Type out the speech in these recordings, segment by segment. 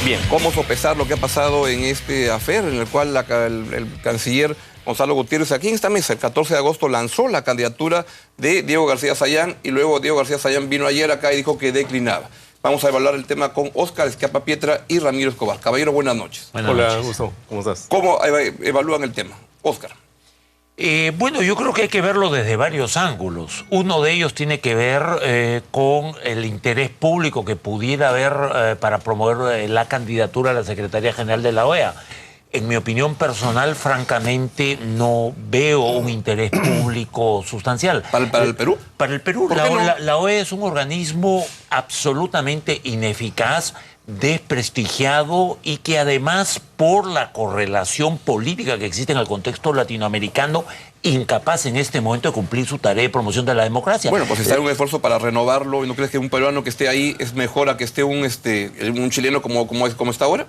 Bien, ¿cómo sopesar lo que ha pasado en este afer en el cual el canciller Gonzalo Gutiérrez aquí en esta mesa, el 14 de agosto, lanzó la candidatura de Diego García Sayán y luego Diego García Sayán vino ayer acá y dijo que declinaba? Vamos a evaluar el tema con Óscar Escapa-Pietra y Ramiro Escobar. Caballero, buenas noches. Hola, Gustavo. ¿Cómo estás? ¿Cómo evalúan el tema? Óscar. Bueno, yo creo que hay que verlo desde varios ángulos. Uno de ellos tiene que ver con el interés público que pudiera haber para promover la candidatura a la Secretaría General de la OEA. En mi opinión personal, francamente, no veo un interés público sustancial. ¿Para el Perú? Para el Perú. La OEA es un organismo absolutamente ineficaz, desprestigiado y que además, por la correlación política que existe en el contexto latinoamericano, incapaz en este momento de cumplir su tarea de promoción de la democracia. Bueno, pues está en un esfuerzo para renovarlo. ¿Y no crees que un peruano que esté ahí es mejor a que esté un chileno como está ahora?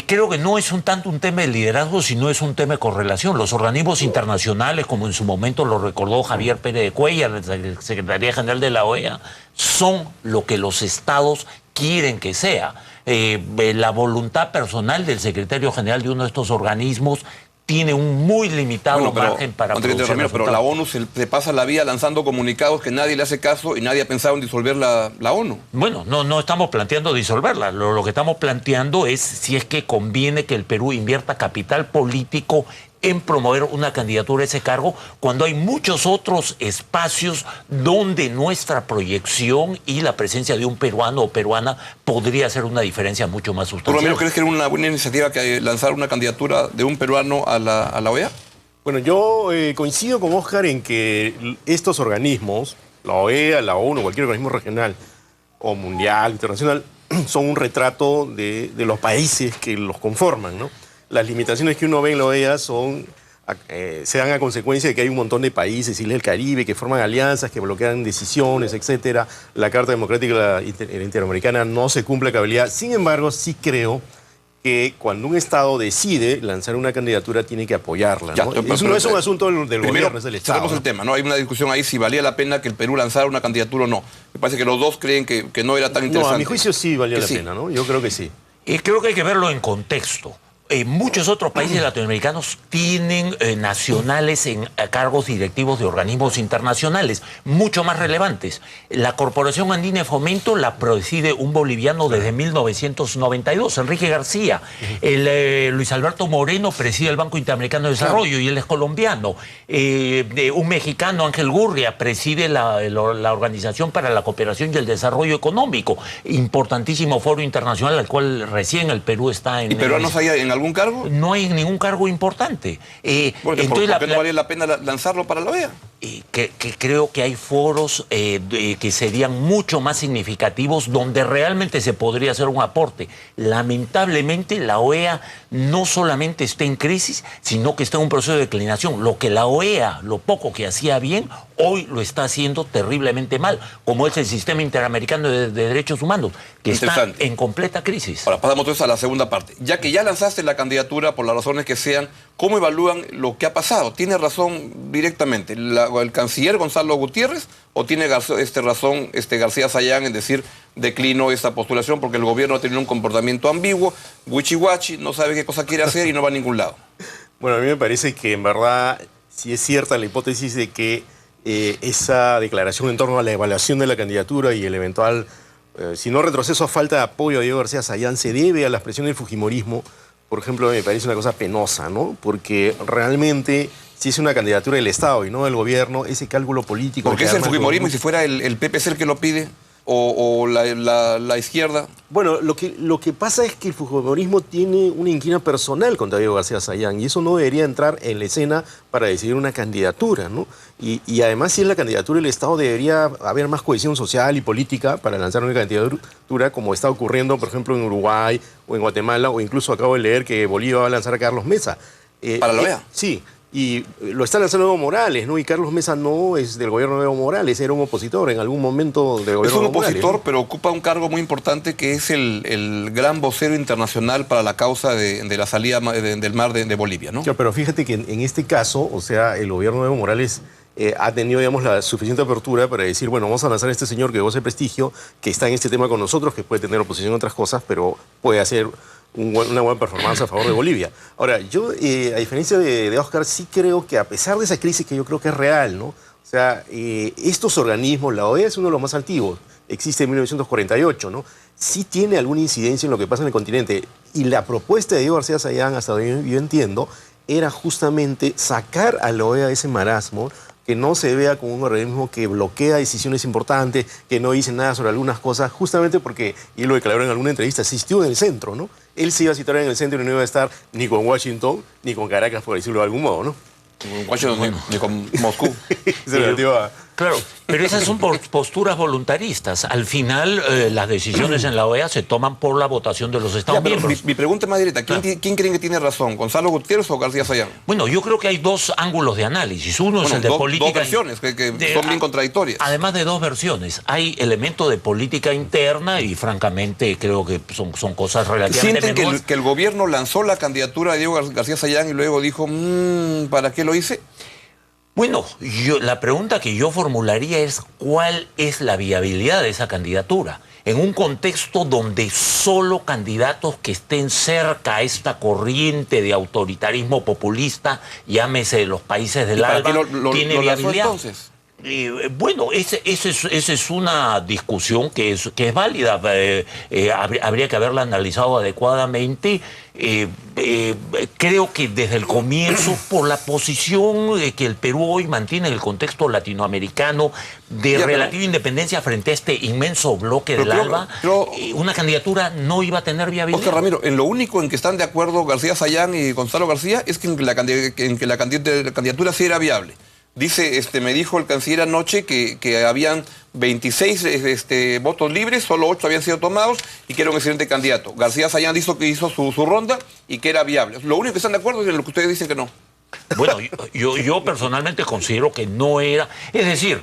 Creo que no es tanto un tema de liderazgo, sino es un tema de correlación. Los organismos internacionales, como en su momento lo recordó Javier Pérez de Cuellar, de la Secretaría General de la OEA, son lo que los estados quieren que sea. La voluntad personal del secretario general de uno de estos organismos tiene un muy limitado margen para producir Ramiro, pero la ONU se pasa la vida lanzando comunicados que nadie le hace caso y nadie ha pensado en disolver la ONU. Bueno, no estamos planteando disolverla. Lo que estamos planteando es si es que conviene que el Perú invierta capital político en promover una candidatura a ese cargo, cuando hay muchos otros espacios donde nuestra proyección y la presencia de un peruano o peruana podría hacer una diferencia mucho más sustancial. ¿Por lo menos crees que era una buena iniciativa que lanzar una candidatura de un peruano a la OEA? Bueno, yo coincido con Óscar en que estos organismos, la OEA, la ONU, cualquier organismo regional o mundial, internacional, son un retrato de los países que los conforman, ¿no? Las limitaciones que uno ve en la OEA se dan a consecuencia de que hay un montón de países, Islas del Caribe, que forman alianzas, que bloquean decisiones, etcétera. La Carta Democrática Interamericana no se cumple a cabalidad. Sin embargo, sí creo que cuando un Estado decide lanzar una candidatura, tiene que apoyarla, ¿no? Eso no es un asunto del gobierno, es del Estado. Cerramos el tema, ¿no? Hay una discusión ahí si valía la pena que el Perú lanzara una candidatura o no. Me parece que los dos creen que no era tan interesante. No, a mi juicio sí valía la pena, ¿no? Yo creo que sí. Creo que hay que verlo en contexto. Muchos otros países latinoamericanos tienen nacionales en cargos directivos de organismos internacionales, mucho más relevantes. La Corporación Andina de Fomento la preside un boliviano desde 1992, Enrique García. Luis Alberto Moreno preside el Banco Interamericano de Desarrollo y él es colombiano. Un mexicano, Ángel Gurria, preside la Organización para la Cooperación y el Desarrollo Económico, importantísimo foro internacional al cual recién el Perú está en... ¿Y peruanos hay en algún cargo? No hay ningún cargo importante. Entonces, ¿por qué no valía la pena lanzarlo para la OEA? Que creo que hay foros que serían mucho más significativos donde realmente se podría hacer un aporte. Lamentablemente la OEA no solamente está en crisis, sino que está en un proceso de declinación. Lo que la OEA, lo poco que hacía bien, hoy lo está haciendo terriblemente mal, como es el Sistema Interamericano de Derechos Humanos, que está en completa crisis. Ahora pasamos entonces a la segunda parte. Ya que ya lanzaste la candidatura, por las razones que sean, ¿cómo evalúan lo que ha pasado? ¿Tiene razón directamente el canciller Gonzalo Gutiérrez o tiene razón García Sayán en decir declino esta postulación porque el gobierno ha tenido un comportamiento ambiguo, wichiwachi, no sabe qué cosa quiere hacer y no va a ningún lado? Bueno, a mí me parece que en verdad sí es cierta la hipótesis de que esa declaración en torno a la evaluación de la candidatura y el eventual, si no retroceso a falta de apoyo a Diego García Sayán, se debe a la expresión del fujimorismo. Por ejemplo, me parece una cosa penosa, ¿no? Porque realmente, si es una candidatura del Estado y no del gobierno, ese cálculo político... ¿Por qué es el fujimorismo y si fuera el PPC el que lo pide? ¿O la izquierda? Bueno, lo que pasa es que el fujimorismo tiene una inquina personal contra Diego García Sayán y eso no debería entrar en la escena para decidir una candidatura, ¿no? Y además, si es la candidatura del Estado, debería haber más cohesión social y política para lanzar una candidatura, como está ocurriendo, por ejemplo, en Uruguay o en Guatemala, o incluso acabo de leer que Bolivia va a lanzar a Carlos Mesa. ¿Para la OEA? Sí. Y lo está lanzando Evo Morales, ¿no? Y Carlos Mesa no es del gobierno de Evo Morales, era un opositor en algún momento del gobierno de Evo Morales. Es un opositor, ¿no? Pero ocupa un cargo muy importante que es el gran vocero internacional para la causa de la salida del mar de Bolivia, ¿no? Claro, pero fíjate que en este caso, o sea, el gobierno de Evo Morales ha tenido, digamos, la suficiente apertura para decir, bueno, vamos a lanzar a este señor que goza de prestigio, que está en este tema con nosotros, que puede tener oposición en otras cosas, pero puede hacer una buena performance a favor de Bolivia. Ahora, yo, a diferencia de Oscar, sí creo que a pesar de esa crisis que yo creo que es real, ¿no? O sea, estos organismos, la OEA es uno de los más antiguos, existe en 1948, ¿no? Sí tiene alguna incidencia en lo que pasa en el continente. Y la propuesta de Diego García Sayán, hasta donde yo entiendo, era justamente sacar a la OEA de ese marasmo, que no se vea como un organismo que bloquea decisiones importantes, que no dice nada sobre algunas cosas, justamente porque, y él lo declaró en alguna entrevista, asistió en el centro, ¿no? Él se iba a situar en el centro y no iba a estar ni con Washington ni con Caracas, por decirlo de algún modo, ¿no? Washington ni con Moscú. Se metió a... Claro, pero esas son posturas voluntaristas. Al final, las decisiones en la OEA se toman por la votación de los Estados miembros. Mi pregunta es más directa. ¿Quién creen que tiene razón? ¿Gonzalo Gutiérrez o García Sayán? Bueno, yo creo que hay dos ángulos de análisis. Uno es el de política... Dos versiones que son bien contradictorias. Además de dos versiones. Hay elementos de política interna y, francamente, creo que son cosas relativamente ¿Sienten menores. que el gobierno lanzó la candidatura de Diego García Sayán y luego dijo, ¿para qué lo hice? Bueno, la pregunta que yo formularía es ¿cuál es la viabilidad de esa candidatura? En un contexto donde solo candidatos que estén cerca a esta corriente de autoritarismo populista, llámese de los países del ALBA, tiene viabilidad. Entonces? Bueno, esa es una discusión que es válida. Habría que haberla analizado adecuadamente. Creo que desde el comienzo, por la posición que el Perú hoy mantiene en el contexto latinoamericano de relativa independencia frente a este inmenso bloque del ALBA, una candidatura no iba a tener viabilidad. Oscar Ramiro, en lo único en que están de acuerdo García Sayán y Gonzalo García es que la candidatura sí era viable. Dice, me dijo el canciller anoche que habían 26 votos libres, solo 8 habían sido tomados y que era un excelente candidato. García Sayán hizo su ronda y que era viable. Lo único que están de acuerdo es en lo que ustedes dicen que no. Bueno, yo personalmente considero que no era... Es decir,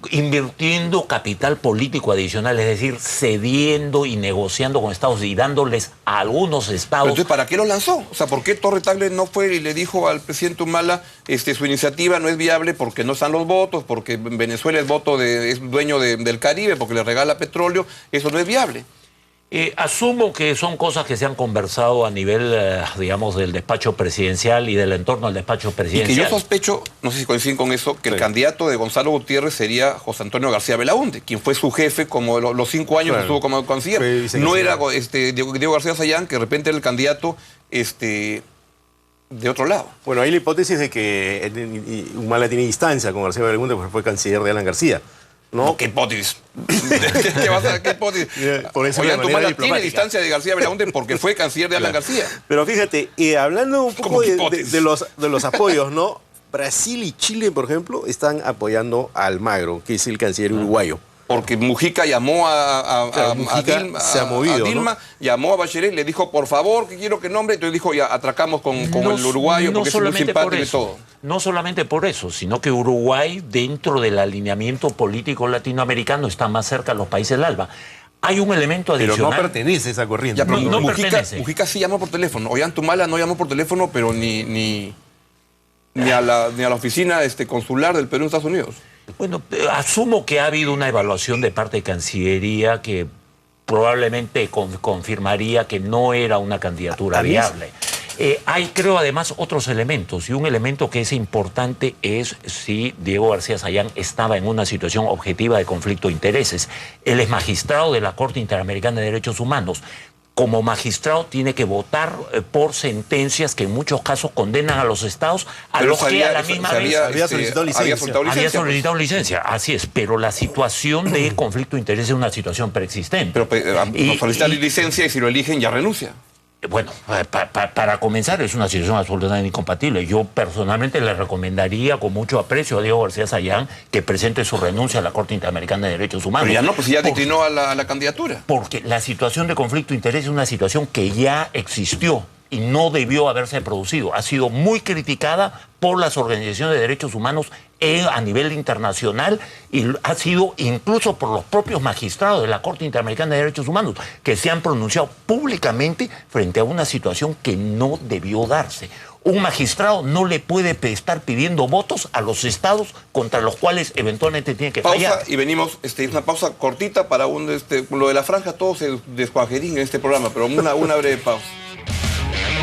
invirtiendo capital político adicional, es decir, cediendo y negociando con estados y dándoles a algunos estados... Pero entonces, ¿para qué lo lanzó? O sea, ¿por qué Torre Tagle no fue y le dijo al presidente Humala su iniciativa no es viable porque no están los votos, porque Venezuela es dueño del Caribe, porque le regala petróleo, eso no es viable? Asumo que son cosas que se han conversado a nivel, digamos, del despacho presidencial y del entorno del despacho presidencial. Y que yo sospecho, no sé si coinciden con eso, que el candidato de Gonzalo Gutiérrez sería José Antonio García Belaúnde, quien fue su jefe como los 5 años que estuvo como canciller. No era Diego García Sayán, que de repente era el candidato de otro lado. Bueno, hay la hipótesis de que Humala tiene distancia con García Belaúnde porque fue canciller de Alan García. ¿No? ¿Qué hipótesis? ¿Qué vas a, ¿qué hipótesis? Por eso Humala tiene distancia de García Belaúnde porque fue canciller de Alan García. Pero fíjate, hablando un poco de los apoyos, ¿no? Brasil y Chile, por ejemplo, están apoyando a Almagro, que es el canciller uruguayo. Porque Mujica llamó a Dilma, llamó a Bachelet, le dijo, por favor, que quiero que nombre. Entonces dijo, ya atracamos con el uruguayo, porque es muy simpático y todo. No solamente por eso, sino que Uruguay, dentro del alineamiento político latinoamericano, está más cerca a los países del ALBA. Hay un elemento adicional. Pero no pertenece a esa corriente. Ya, pero no pertenece. Mujica sí llamó por teléfono. Ollantumala no llamó por teléfono, pero ni a la oficina consular del Perú en Estados Unidos. Bueno, asumo que ha habido una evaluación de parte de Cancillería que probablemente confirmaría que no era una candidatura viable. Hay, creo, además, otros elementos, y un elemento que es importante es si Diego García Sayán estaba en una situación objetiva de conflicto de intereses. Él es magistrado de la Corte Interamericana de Derechos Humanos. Como magistrado tiene que votar por sentencias que en muchos casos condenan a los estados a los que a la misma vez había solicitado licencia. Había solicitado licencia, así es, pero la situación de conflicto de interés es una situación preexistente. Pero no solicita licencia y si lo eligen ya renuncia. Bueno, para comenzar es una situación absolutamente incompatible. Yo personalmente le recomendaría con mucho aprecio a Diego García Sayán que presente su renuncia a la Corte Interamericana de Derechos Humanos. Pero ya no, pues ya declinó a la candidatura. Porque la situación de conflicto de interés es una situación que ya existió y no debió haberse producido. Ha sido muy criticada por las organizaciones de derechos humanos a nivel internacional y ha sido incluso por los propios magistrados de la Corte Interamericana de Derechos Humanos que se han pronunciado públicamente frente a una situación que no debió darse. Un magistrado no le puede estar pidiendo votos a los estados contra los cuales eventualmente tiene que fallar. Pausa y venimos, una pausa cortita para lo de la franja, todo se descuajerín en este programa, pero una breve pausa.